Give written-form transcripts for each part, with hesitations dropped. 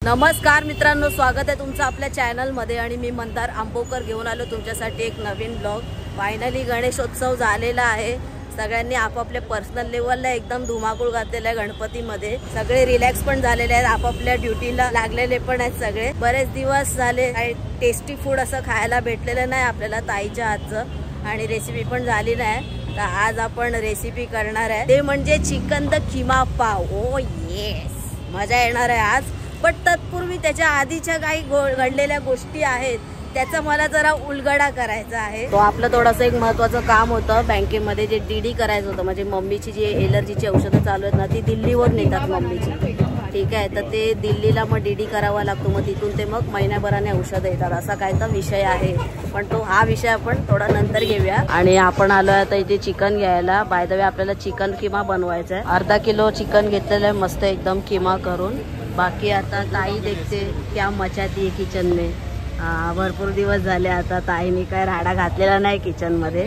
नमस्कार मित्रांनो, स्वागत आहे तुमचं आपल्या चॅनलमध्ये आणि मी मंदार आंबोकर घेऊन आलो तुमच्यासाठी एक नवीन ब्लॉग। फायनली गणेशोत्सव झालेला आहे। सगळ्यांनी आपापल्या पर्सनल लेवलला एकदम धुमाकूळ घातलेला आहे गणपतीमध्ये। सगळे रिलॅक्स पण झालेले आहेत, आपापल्या ड्युटीला लागलेले पण आहेत सगळे। बरेच दिवस झाले काही टेस्टी फूड असं खायला भेटलेलं नाही आपल्याला ताईच्या हातचं, आणि रेसिपी पण झाली नाही। तर आज आपण रेसिपी करणार आहे, ते म्हणजे चिकन द किमा पाव। ओ येस, मजा येणार आहे आज। पण तत्पूर्वी त्याच्या आधीच्या काही घडलेल्या गोष्टी आहेत त्याचा मला जरा उलगडा करायचा आहे। तो आपलं थोडंसं एक महत्त्वाचं काम होतं बँकेमध्ये, जे डीडी करायचं होतं। म्हणजे मम्मीची जी एलर्जीची औषधं चालू आहेत ना, ती दिल्लीवर नेतात मम्मीची, ठीक आहे। तर ते दिल्लीला मग डीडी करावा लागतो, मग तिथून ते मग महिन्याभराने औषधं येतात, असा काय तर विषय आहे। पण तो हा विषय आपण थोडा नंतर घेऊया। आणि आपण आलो आता इथे चिकन घ्यायला। बाय द वे आपल्याला चिकन किमा बनवायचा आहे। अर्धा किलो चिकन घेतलेलं आहे मस्त एकदम किमा करून। बाकी आता ताई देखते क्या मचाती है किचन में। भरपूर दिवस झाले आता ताईने काय राडा घातलेला नाही किचन मध्ये।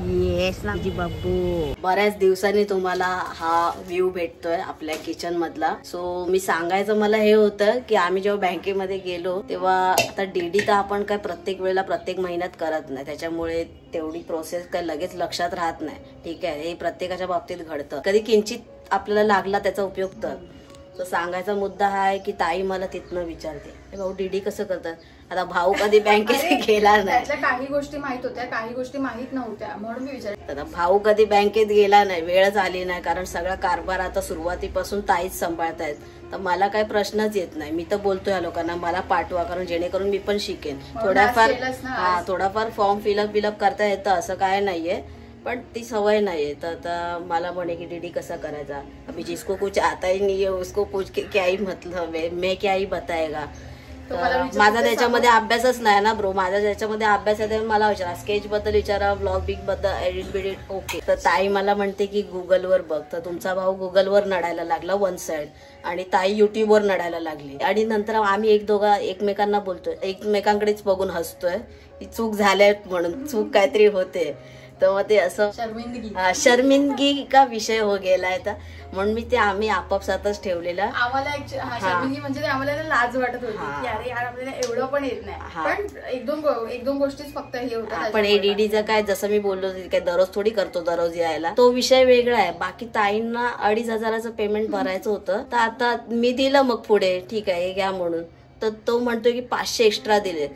येस ना जी बाबू, बऱ्याच दिवसांनी तुम्हाला हा व्ह्यू भेटतोय आपल्या किचन मधला। सो मी सांगायचं मला हे होतं की आम्ही जेव्हा बँकेमध्ये गेलो तेव्हा, आता डीडी तर आपण काय प्रत्येक वेळेला प्रत्येक महिन्यात करत नाही, त्याच्यामुळे तेवढी प्रोसेस काय लगेच लक्षात राहत नाही, ठीक आहे। हे प्रत्येकाच्या बाबतीत घडतं, कधी किंचित आपल्याला लागला त्याचा उपयोग तर सांगायचा मुद्दा हा आहे की ताई मला तिथनं विचारते, भाऊ डीडी कसं करतात। आता भाऊ कधी बँकेत गेला नाही, काही गोष्टी माहित होत्या, काही गोष्टी माहित नव्हत्या, म्हणून मी विचारते। आता भाऊ कधी बँकेत गेला नाही, वेळच आली नाही, कारण सगळा कारभार आता सुरुवातीपासून ताईच सांभाळतायत। तर मला काही प्रश्नच येत नाही, मी तर बोलतोय या लोकांना मला पाठवा, कारण जेणेकरून मी पण शिकेन थोडाफार फॉर्म फिलअप करता येतं, असं काय नाहीये, पण ती सवय नाहीये। तर मला म्हणे की डीडी कसा करायचा, अभी जिसको कुछ आता ही नहीं है उसको पूछ के क्या ही मतलब है, मैं क्या ही बताएगा। माझा त्याच्यामध्ये अभ्यासच नाही ना ब्रो, माझा त्याच्यामध्ये अभ्यास आहे। मला विचारा स्केच बद्दल, विचारा ब्लॉग बिग बद्दल, एडिट बिडिट ओके। तर ताई मला म्हणते की गुगलवर बघ। तर तुमचा भाऊ गुगलवर नडायला लागला वन साइड, आणि ताई युट्यूबवर नडायला लागली। आणि नंतर आम्ही एकमेकांना बोलतोय, एकमेकांकडेच बघून हसतोय की चूक झाल्या म्हणून, चूक काहीतरी होते। तर मग ते असं शर्मिंदगी का विषय हो गेलाय, तर म्हणून मी ते आम्ही आपापसातच ठेवलेला। आम्हाला शर्मिंदगी म्हणजे आम्हाला लाज वाटत होती की अरे यार आपल्याला एवढं पण येत नाही, पण एक दोन गोष्टीच फक्त हे होतं। पण एडीडीचं काय, जसं मी बोललो काय दररोज थोडी करतो, दररोज यायला तो विषय वेगळा आहे। बाकी ताईंना 2,500चं पेमेंट भरायचं होतं, तर आता मी दिलं मग पुढे, ठीक आहे हे घ्या म्हणून। तर तो म्हणतोय की 500 एक्स्ट्रा दिले।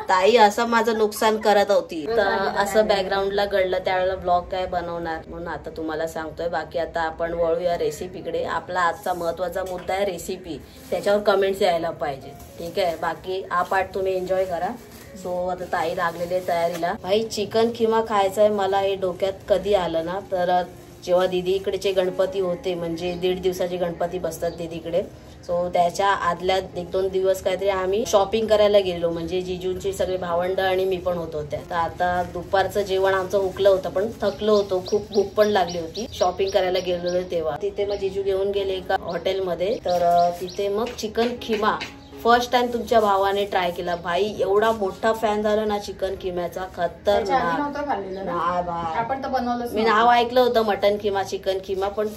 ताई असं माझं नुकसान करत होती, तर असं बॅकग्राऊंडला घडलं त्यावेळेला ब्लॉग काय बनवणार, म्हणून आता तुम्हाला सांगतोय। बाकी आता आपण वळूया रेसिपीकडे। आपला आजचा महत्वाचा मुद्दा आहे रेसिपी, त्याच्यावर कमेंट्स यायला पाहिजे, ठीक आहे। बाकी हा पार्ट तुम्ही एन्जॉय करा। सो आता ताई लागलेली तयारीला। भाई चिकन किमा खायचं आहे मला, हे डोक्यात कधी आलं ना, तर जेव्हा दीदीकडेचे गणपती होते, म्हणजे 1.5 दिवसाचे गणपती बसतात दीदीकडे। सो त्याच्या आदल्या 1-2 दिवस काहीतरी आम्ही शॉपिंग करायला गेलो, म्हणजे जिजूंची सगळे भावंड आणि मी पण होतो त्या। तर आता दुपारचं जेवण आमचं हुकलं होतं, पण थकलो होतो, खूप भूक पण लागली होती। शॉपिंग करायला गेलेलो तेव्हा तिथे मग जिजू घेऊन गेले एका हॉटेलमध्ये, तर तिथे मग चिकन किमा फर्स्ट टाइम तुमच्या भावाने ट्राय केला। भाई एवढा मोठा फॅन झाला ना चिकन किम्याचा, खतरनाक। मी नाव ऐकलं होतं मटन किमा, चिकन किमा, पण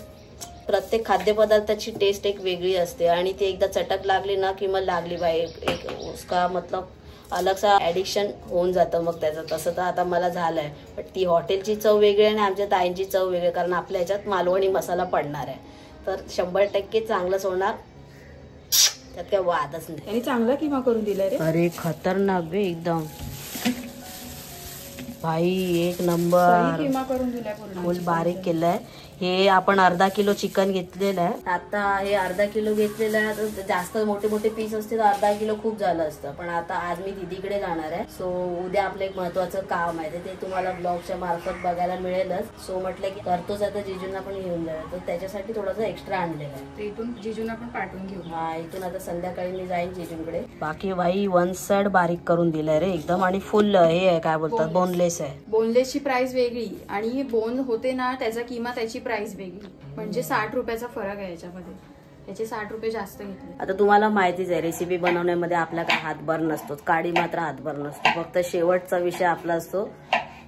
प्रत्येक खाद्यपदार्थाची टेस्ट एक वेगळी असते, आणि ती एकदा चटक लागली ना की मग लागली भाई, एक उसका मतलब अलगसा ऍडिक्शन होऊन जातं मग त्याचं। तसं तर आता मला झालंय, पण ती हॉटेलची चव वेगळी आणि आमच्या ताईंची चव वेगळी, कारण आपल्या ह्याच्यात मालवणी मसाला पडणार आहे, तर 100% चांगलंच होणार, त्यात काय वादच नाही। चांगला किमा करून दिलाय रे, अरे खतरनाक बे एकदम भाई, एक नंबर किमा करून दिलाय, फुल बारीक केलाय। हे आपण अर्धा किलो चिकन घेतलेलं आहे। आता हे अर्धा किलो घेतलेलं आहे, तर जास्त मोठे मोठे पीस असते तर अर्धा किलो खूप झालं असतं, पण आता आज मी दीदीकडे जाणार आहे। सो उद्या आपलं एक महत्वाचं काम आहे, ते तुम्हाला ब्लॉगच्या मार्फत बघायला मिळेलच। सो म्हटलं की करतोच आता, जिजूंना पण घेऊन जाऊया, तर त्याच्यासाठी थोडंसं एक्स्ट्रा आणलेलं आहे। इथून जिजूंना पण पाठवून घेऊ। हा, इथून आता संध्याकाळी मी जाईन जिजूंकडे। बाकी भाई वन साइड बारीक करून दिलाय रे एकदम, आणि फुल हे आहे काय बोलतात, बोनलेस आहे। बोनलेसची प्राइस वेगळी, आणि बोन होते ना त्याचा किमा त्याची प्राइस वेगळी, म्हणजे 60 रुपयाचा फरक आहे याच्यामध्ये, याचे 60 रुपये जास्त घेतले। आता तुम्हाला माहितीच आहे रेसिपी बनवण्यामध्ये आपला काय हातभार नसतो, काडी मात्र हातभार नसतो, फक्त शेवटचा विषय आपला असतो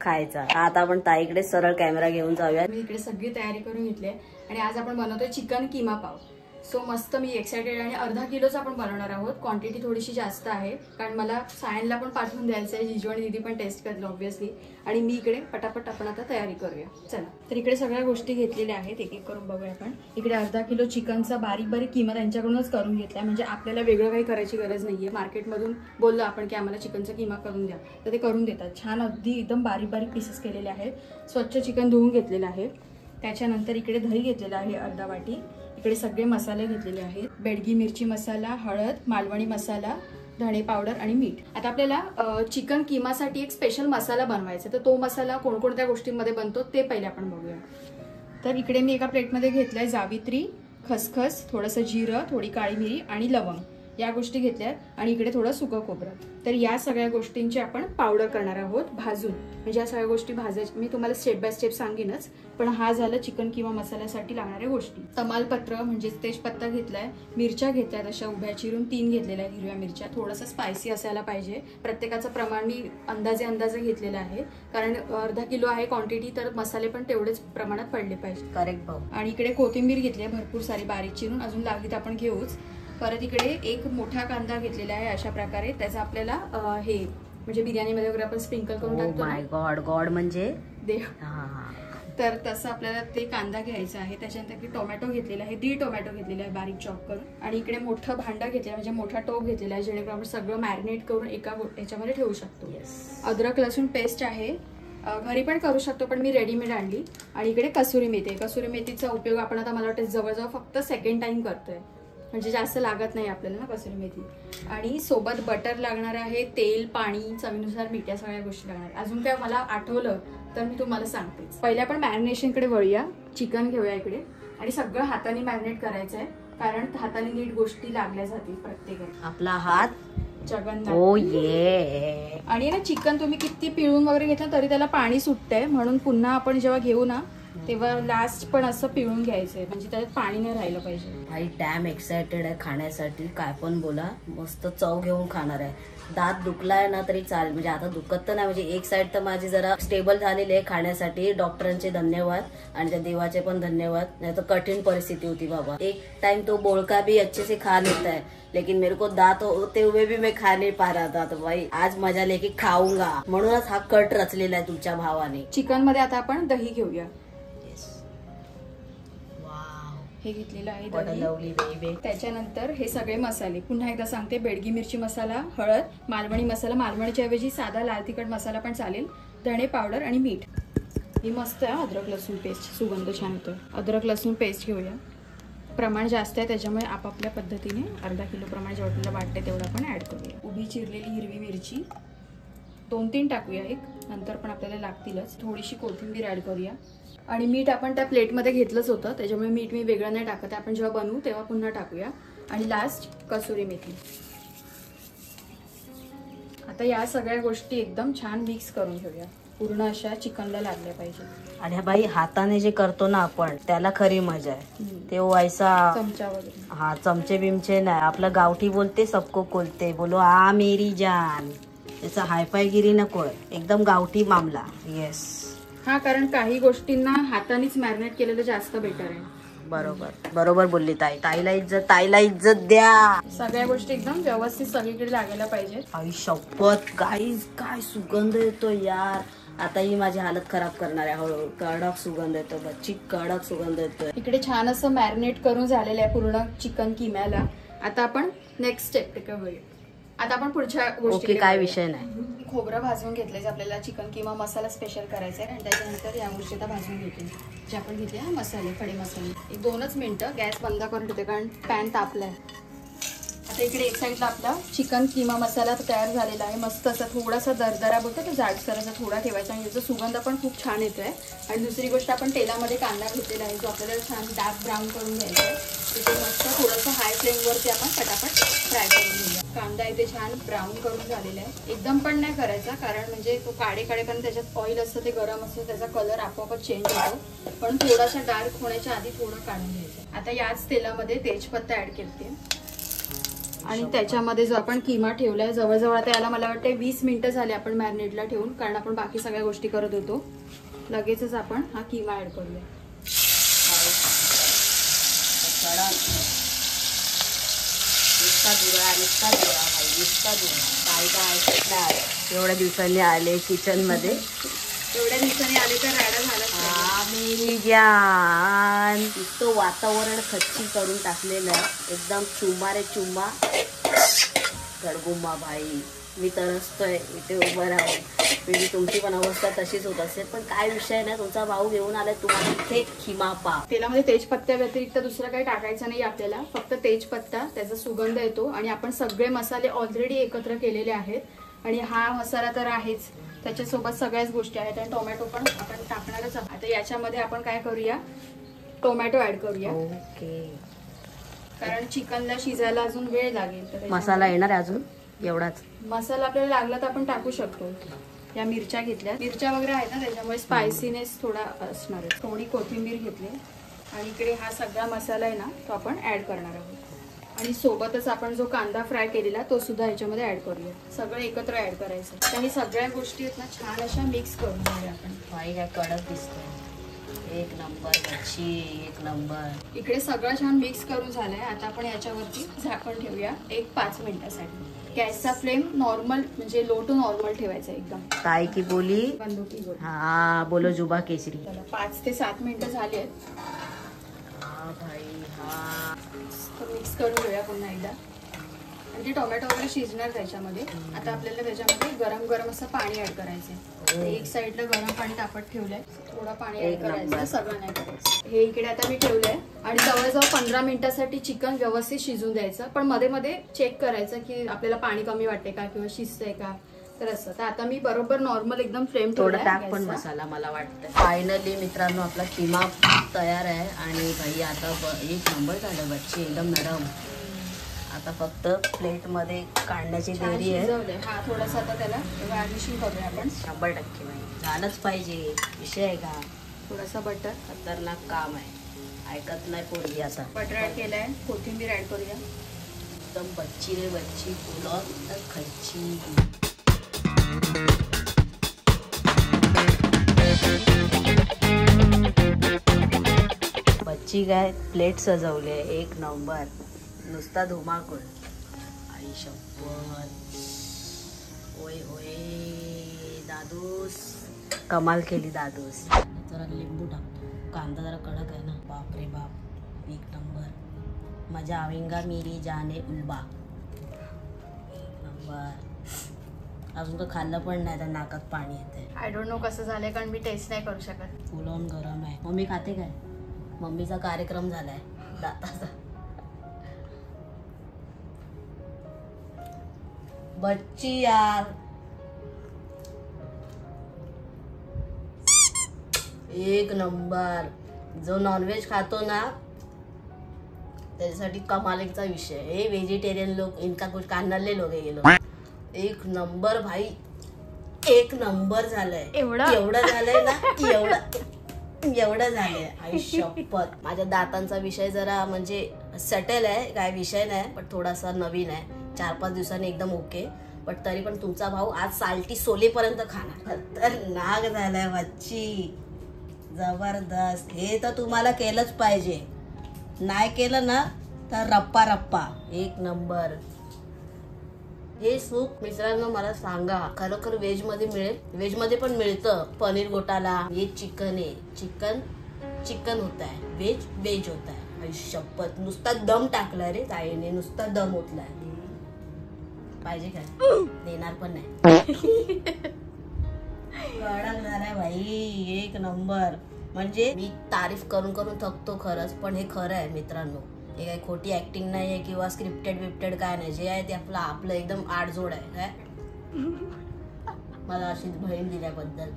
खायचा। आता आपण ताईकडे सरळ कॅमेरा घेऊन जाऊया। मी इकडे सगळी तयारी करून घेतली आहे, आणि आज आपण बनवतोय चिकन किमा पाव। सो मस्त मी एक्सायटेड. आणि अर्धा किलोच आपण बनवणार आहोत. क्वांटिटी थोडीशी जास्त आहे कारण मला सायनला पण पाठवून द्यायचं आहे. जिजू आणि दीदी पण टेस्ट करतील ऑब्व्हियसली. आणि मी इकडे पटापट आपण आता तयारी करूया. चला, तर इकडे सगळ्या गोष्टी घेतलेल्या आहेत. एक एक करून बघूया आपण. इकडे अर्धा किलो चिकनचा बारीक बारीक किमा त्यांच्याकडूनच करून घेतलाय. म्हणजे आपल्याला वेगळं काही करायची गरज नाहीये. मार्केटमधून बोललो आपण की आम्हाला चिकनचा किमा करून द्या, तर ते करून देतात. छान अगदी एकदम बारीक बारीक पीसेस केलेले आहेत. स्वच्छ चिकन धुवून घेतलेलं आहे. त्याच्यानंतर इकडे दही घेतलेलं आहे अर्धा वाटी. इकडे सगळे मसाले घेतलेले आहेत. बेडगी मिरची मसाला, हळद, मालवणी मसाला, धणे पावडर आणि मीठ. आता आपल्याला चिकन किमासाठी एक स्पेशल मसाला बनवायचा, तर तो मसाला कोणकोणत्या गोष्टींमध्ये बनतो ते पहिले आपण बघूया. तर इकडे मी एका प्लेटमध्ये घेतलाय जावित्री, खसखस, थोडंसं जिरं, थोडी काळी मिरी आणि लवंग या गोष्टी घेतल्यात. आणि इकडे थोडं सुकं खोबरं. तर या सगळ्या गोष्टींची आपण पावडर करणार आहोत भाजून. म्हणजे या सगळ्या गोष्टी भाजायच्या मी तुम्हाला स्टेप बाय स्टेप सांगेनच. पण हा झालं चिकन किंवा मसाल्यासाठी लागणाऱ्या गोष्टी. तमालपत्र म्हणजे तेजपत्ता घेतलाय, मिरच्या घेतल्यात अशा उभ्या चिरून 3 घेतलेल्या आहेत हिरव्या मिरच्या. थोडंसं स्पायसी असायला पाहिजे. प्रत्येकाचं प्रमाण मी अंदाजे घेतलेलं आहे कारण अर्धा किलो आहे क्वांटिटी, तर मसाले पण तेवढेच प्रमाणात पडले पाहिजे. करेक्ट भाऊ. आणि इकडे कोथिंबीर घेतली आहे भरपूर सारी बारीक चिरून. अजून लागलीत आपण घेऊच. परत इकडे एक मोठा कांदा घेतलेला आहे अशा प्रकारे. त्याचा आपल्याला हे म्हणजे बिर्याणीमध्ये वगैरे आपण स्प्रिंकल करून टाकतो. माय गॉड, गॉड म्हणजे देव. तर तसं आपल्याला ते कांदा घ्यायचा आहे. त्याच्यानंतर टोमॅटो घेतलेला आहे, 3 टोमॅटो घेतलेला आहे बारीक चॉप करून. आणि इकडे मोठं भांडं घेतलेलं म्हणजे मोठा टोप घेतलेला आहे जेणेकरून आपण सगळं मॅरिनेट करून एका याच्यामध्ये ठेवू शकतो. अद्रक लसूण पेस्ट आहे, घरी पण करू शकतो पण मी रेडीमेड आणली. आणि इकडे कसुरी मेथी. कसुरी मेथीचा उपयोग आपण आता मला वाटतं जवळजवळ फक्त सेकंड टाइम करतोय, म्हणजे जास्त लागत नाही आपल्याला ना कसुरी मेथी. आणि सोबत बटर लागणार आहे, तेल, पाणी, चवीनुसार मीठ, या सगळ्या गोष्टी लागणार. अजून काय मला आठवलं तर मी तुम्हाला सांगते. पहिले आपण मॅरिनेशनकडे वळूया. चिकन घेऊया इकडे आणि सगळं हाताने मॅरिनेट करायचं आहे कारण हाताने नीट गोष्टी लागल्या जातील प्रत्येकाला. आपला हात जगन्नाथ. ओ ये. आणि ना चिकन तुम्ही किती पिळून वगैरे घेतलं तरी त्याला पाणी सुटतंय, म्हणून पुन्हा आपण जेव्हा घेऊ ना तेव्हा लास्ट पण असं पिळून घ्यायचंय म्हणजे त्याच्यात पाणी नाही राहिलं पाहिजे. भाई डॅम एक्सायटेड आहे खाण्यासाठी. काय पण बोला, मस्त चव घेऊन खाणार आहे. दात दुखलाय ना तरी चालेल, म्हणजे आता दुखत तर नाही. म्हणजे एक साइड तर माझी जरा स्टेबल झालेली आहे खाण्यासाठी. डॉक्टरांचे धन्यवाद आणि त्या देवाचे पण धन्यवाद. नाही तर कठीण परिस्थिती होती बाबा. एक टाइम तो बोलका भी अच्छे से खा लेता है लेकिन मेरे को दांत होते हुए भी मैं खा नहीं पा रहा था. तो भाई आज मजा लेके खाऊंगा. म्हणूनच हा कट रचलेला आहे तुमच्या भावाने. चिकन मध्ये आता आपण दही घेऊया. हे घेतलेलं आहे दही. त्याच्यानंतर हे सगळे मसाले पुन्हा एकदा सांगते. बेडगी मिरची मसाला, हळद, मालवणी मसाला, मालवणीच्या ऐवजी साधा लाल तिखट मसाला पण चालेल, धणे पावडर आणि मीठ. ही मस्त आहे अद्रक लसूण पेस्ट, सुगंध छान येतोय. अद्रक लसूण पेस्ट घेऊया. प्रमाण जास्त आहे त्याच्यामुळे आपापल्या पद्धतीने अर्धा किलो प्रमाण जेवढं आपल्याला वाटते तेवढं आपण ऍड करूया. उभी चिरलेली हिरवी मिरची 2-3 टाकूया, एक नंतर पण आपल्याला लागतीलच. थोडीशी कोथिंबीर ऍड करूया. आणि मीठ आपण त्या प्लेटमध्ये घेतलंच होतं त्याच्यामुळे मीठ मी वेगळं नाही टाकत. आपण जेव्हा बनवू तेव्हा पुन्हा टाकूया. आणि लास्ट कसुरी मेथी. आता या सगळ्या गोष्टी एकदम छान मिक्स करून घेऊया. पूर्ण अशा चिकनला लागल्या पाहिजे. आणि भाई हाताने जे करतो ना आपण त्याला खरी मजा आहे. ते वैसा चमचा वगैरे, हा चमचे बिमचे नाही. आपलं गावठी बोलते सबको कोलते, बोलो आ मेरी जान. त्याचा हायफायगिरी नको, एकदम गावठी मामला. येस. हा, कारण काही गोष्टींना हातानेच मॅरिनेट केलेलं जास्त बेटर आहे. बरोबर बोलली ताई. ताईला इज्जत द्या. सगळ्या गोष्टी एकदम व्यवस्थित सगळीकडे लागायला पाहिजे. आई शपथ गाईज, काय सुगंध येतो यार. आता ही माझी हालत खराब करणार आहे. हळूहळू कडक सुगंध येतो, बच्ची कडक सुगंध येतोय. इकडे छान असं मॅरिनेट करून झालेलं आहे पूर्ण चिकन किम्याला. आता आपण नेक्स्ट स्टेप टेकूया. आता आपण पुढच्या गोष्टी, काय विषय नाही. खोबरं भाजून घेतलंय. आपल्याला चिकन किंवा मसाला स्पेशल करायचा आहे आणि त्याच्यानंतर या गोष्टी आता भाजून घेतली जे आपण घेतले ना मसाले, खडे मसाले. 1-2च मिनिटं गॅस बंद करून ठेवते कारण पॅन तापलाय. आता इकडे एक साईडला आपला चिकन किमा मसाला तयार झालेला आहे. मस्त असा थोडासा दरदरा बोलतो तो जाडसर असा थोडा ठेवायचा आणि याचा सुगंध पण खूप छान येतोय. आणि दुसरी गोष्ट आपण तेलामध्ये कांदा घेतलेला आहे जो आपल्याला छान डार्क ब्राऊन करून घ्यायचा आहे. ते मस्त थोडंसं हाय फ्लेमवरती आपण पटापट फ्राय करून घेऊया. कांदा इथे छान ब्राऊन करून झालेला आहे. एकदम पण नाही करायचा कारण म्हणजे तो काढेपर्यंत त्याच्यात ऑइल असतं, ते गरम असतं, त्याचा कलर आपोआपच चेंज होतो. पण थोडासा डार्क होण्याच्या आधी थोडं काढून घ्यायचं. आता याच तेलामध्ये तेजपत्ता ऍड करते आणि त्याच्यामध्ये जो आपण किमा ठेवलाय जवळजवळ आता याला मला वाटतं 20 मिनिटं झाले आपण मॅरिनेटला ठेवून, कारण आपण बाकी सगळ्या गोष्टी करत होतो. लगेचच आपण हा किमा ऍड करूया. नुसता धुरा भाई, नुसता धुरा. काय ऐकत नाही आलं. एवढ्या दिवसांनी आले किचन मध्ये. एवढ्या दिवसांनी आले तर राडा झाला. मेरी जान. तो वातावरण खच्ची करून टाकलेलं आहे एकदम. चुमा रे चुमा. गडगुम्मा भाई. मी तरसतोय इथे उभं राहून. म्हणजे तुमची पण अवस्था तशीच होत असेल. पण काय विषय नाही, तुमचा भाऊ घेऊन आलाय तुम्हाला इथे खिमा पाव. तेलामध्ये तेजपत्त्या व्यतिरिक्त दुसरं काही टाकायचं नाही आपल्याला. फक्त तेजपत्ता, त्याचा सुगंध येतो. आणि आपण सगळे मसाले ऑलरेडी एकत्र केलेले आहेत. आणि हा मसाला तर आहेच, त्याच्यासोबत सगळ्याच गोष्टी आहेत. आणि टोमॅटो पण आपण टाकणारच आहोत. आता याच्यामध्ये आपण काय करूया, टोमॅटो ऍड करूया. ओके. कारण चिकनला शिजायला अजून वेळ लागेल. तर मसाला येणार आहे अजून एवढाच. मसाला आपल्याला लागला तर आपण टाकू शकतो. या मिरच्या घेतल्या, मिरच्या वगैरे आहेत ना, त्याच्यामुळे स्पायसीनेस थोडा असणार आहे. थोडी कोथिंबीर घेतली आणि इकडे हा सगळा मसाला आहे ना, तो आपण ऍड करणार आहोत. आणि सोबतच आपण जो कांदा फ्राय केलेला तो सुद्धा ह्याच्यामध्ये ऍड करूया. सगळं एकत्र ऍड करायचं. तर ही सगळ्या गोष्टी आहेत ना, छान अशा मिक्स करून घेऊया आपण. भाई काय कडक दिसतोय. एक नंबर मच्छी, एक नंबर. इकडे सगळं छान मिक्स करून झालंय. आता आपण याच्यावरती झाकण ठेवूया एक 5 मिनिटासाठी. गॅसचा फ्लेम नॉर्मल म्हणजे लो टू नॉर्मल ठेवायचा एकदम. काय की बोली, बंदुकी बोल. हा बोलो जुबा केसरी. 5 ते 7 मिनिटं झाली आहेत. भाई हा मिक्स करून घेऊया पुन्हा एकदा. आणि ते टोमॅटो वगैरे शिजणार त्याच्यामध्ये. आता आपल्याला त्याच्यामध्ये गरम गरम असं पाणी ऍड करायचंय. एक साईडला गरम पाणी तापत ठेवलंय. थोडं पाणी ऍड करायचं, सगळं नाही करायचं. हे इकडे आता मी ठेवलंय. आणि जवळजवळ 15 मिनिटासाठी चिकन व्यवस्थित शिजून द्यायचं. पण मध्ये मध्ये चेक करायचं की आपल्याला पाणी कमी वाटते का किंवा शिजतंय का. तर असं. तर आता मी बरोबर नॉर्मल एकदम फ्लेम थोडं टाक पण मसाला मला वाटतं. फायनली मित्रांनो आपला किमा तयार आहे. आणि भाई आता एक नंबर झालं बच्ची, एकदम नरम. आता फक्त प्लेट मध्ये काढण्याची देरी आहे. हा थोडासा आता त्याला गार्निशिंग करूया आपण. 100% भाई झालंच पाहिजे. विषय आहे का. थोडासा बटर. खतरनाक काम आहे, ऐकत नाही पोरगी. आता बटर ऍड केलाय, कोथिंबीर ऍड करूया. एकदम बच्ची रे बच्ची, फुलं खच्ची. बच्ची काय प्लेट सजवले एक नंबर, नुसता धुमाकूळ. आई शपथ. ओय ओय दादूस, कमाल केली दादूस. जरा लिंबू टाकतो. कांदा जरा कडक आहे ना. बाप रे बाप, एक नंबर. मजा आवेंगा मेरी जाने उल्बा. एक नंबर. अजून तर खाल्लं पण नाही तर नाकात पाणी येते. आय डोंट नो कसं झालंय, कारण मी टेस्ट नाही करू शकत. फुलवून गरम आहे. मम्मी खाते काय. मम्मीचा कार्यक्रम झालाय दाताचा. बच्ची यार, एक नंबर. जो नॉनव्हेज खातो ना त्याच्यासाठी कमालीचा विषय. हे व्हेजिटेरियन लोग इनका कुछ कानले लोग ये लोग. एक नंबर भाई, एक नंबर झालंय. एवढं झालंय ना, एवढं झालंय. आई शपथ. माझ्या दातांचा विषय जरा म्हणजे सेटल आहे, काय विषय नाही. पण थोडासा नवीन आहे. 4-5 दिवसांनी एकदम ओके. पण तरी पण तुमचा भाऊ आज साल्टी सोलेपर्यंत खाणार. खतरनाक झालाय बच्ची, जबरदस्त. हे तर तुम्हाला केलंच पाहिजे. नाही केलं ना तर रप्पा रप्पा. एक नंबर. हे सूप मित्रांनो मला सांगा, खरोखर व्हेज मध्ये मिळेल. व्हेज मध्ये पण मिळतं पनीर गोटाला. हे चिकन आहे, चिकन होत आहे. व्हेज होत आहे. शपथ, नुसता दम टाकलाय रे ताईने, नुसता दम ओतलाय. पाहिजे काय, देणार पण नाही. कडक झालाय भाई, एक नंबर. म्हणजे मी तारीफ करून करून थकतो खरंच, पण हे खरं आहे मित्रांनो. हे काही खोटी ऍक्टिंग नाही आहे किंवा स्क्रिप्टेड काय नाही. जे आहे ते आपलं एकदम आडजोड आहे. काय मला अशी बहीण दिल्याबद्दल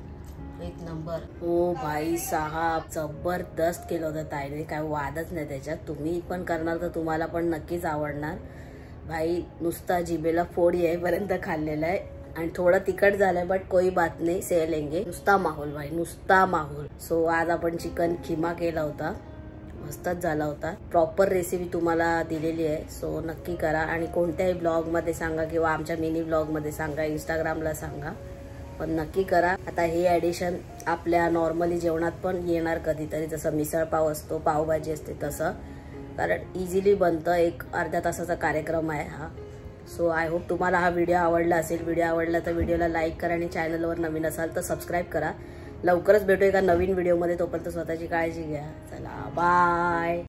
एक नंबर. ओ भाई साहब, जबरदस्त केलं होतं ताईने, काय वादच नाही त्याच्यात. तुम्ही पण करणार तर तुम्हाला पण नक्कीच आवडणार. भाई नुसता जिभेला फोड येईपर्यंत खाल्लेला आहे. आणि थोडं तिखट झालंय बट कोई बात नाही, सह लेंगे. नुसता माहोल भाई, नुसता माहोल. सो आज आपण चिकन खिमा केला होता, मस्तच झाला होता. प्रॉपर रेसिपी तुम्हाला दिलेली आहे. सो नक्की करा. आणि कोणत्याही ब्लॉग मध्ये सांगा किंवा आमच्या मिनी ब्लॉग मध्ये सांगा, इंस्टाग्रामला सांगा, पण नक्की करा. आता हे ॲडिशन आपल्या नॉर्मली जेवणात पण येणार कधीतरी. जसं मिसळ पाव असतो, पावभाजी असते तसं. कारण इझिली बनतं. एक अर्ध्या तासाचा कार्यक्रम आहे हा. सो आय होप तुम्हाला हा व्हिडिओ आवडला असेल. व्हिडिओ आवडला तर व्हिडिओला लाईक करा आणि चॅनलवर नवीन असाल तर सबस्क्राईब करा. लवकरच भेटू एका नवीन व्हिडिओमध्ये. तोपर्यंत स्वतःची काळजी घ्या. चला बाय.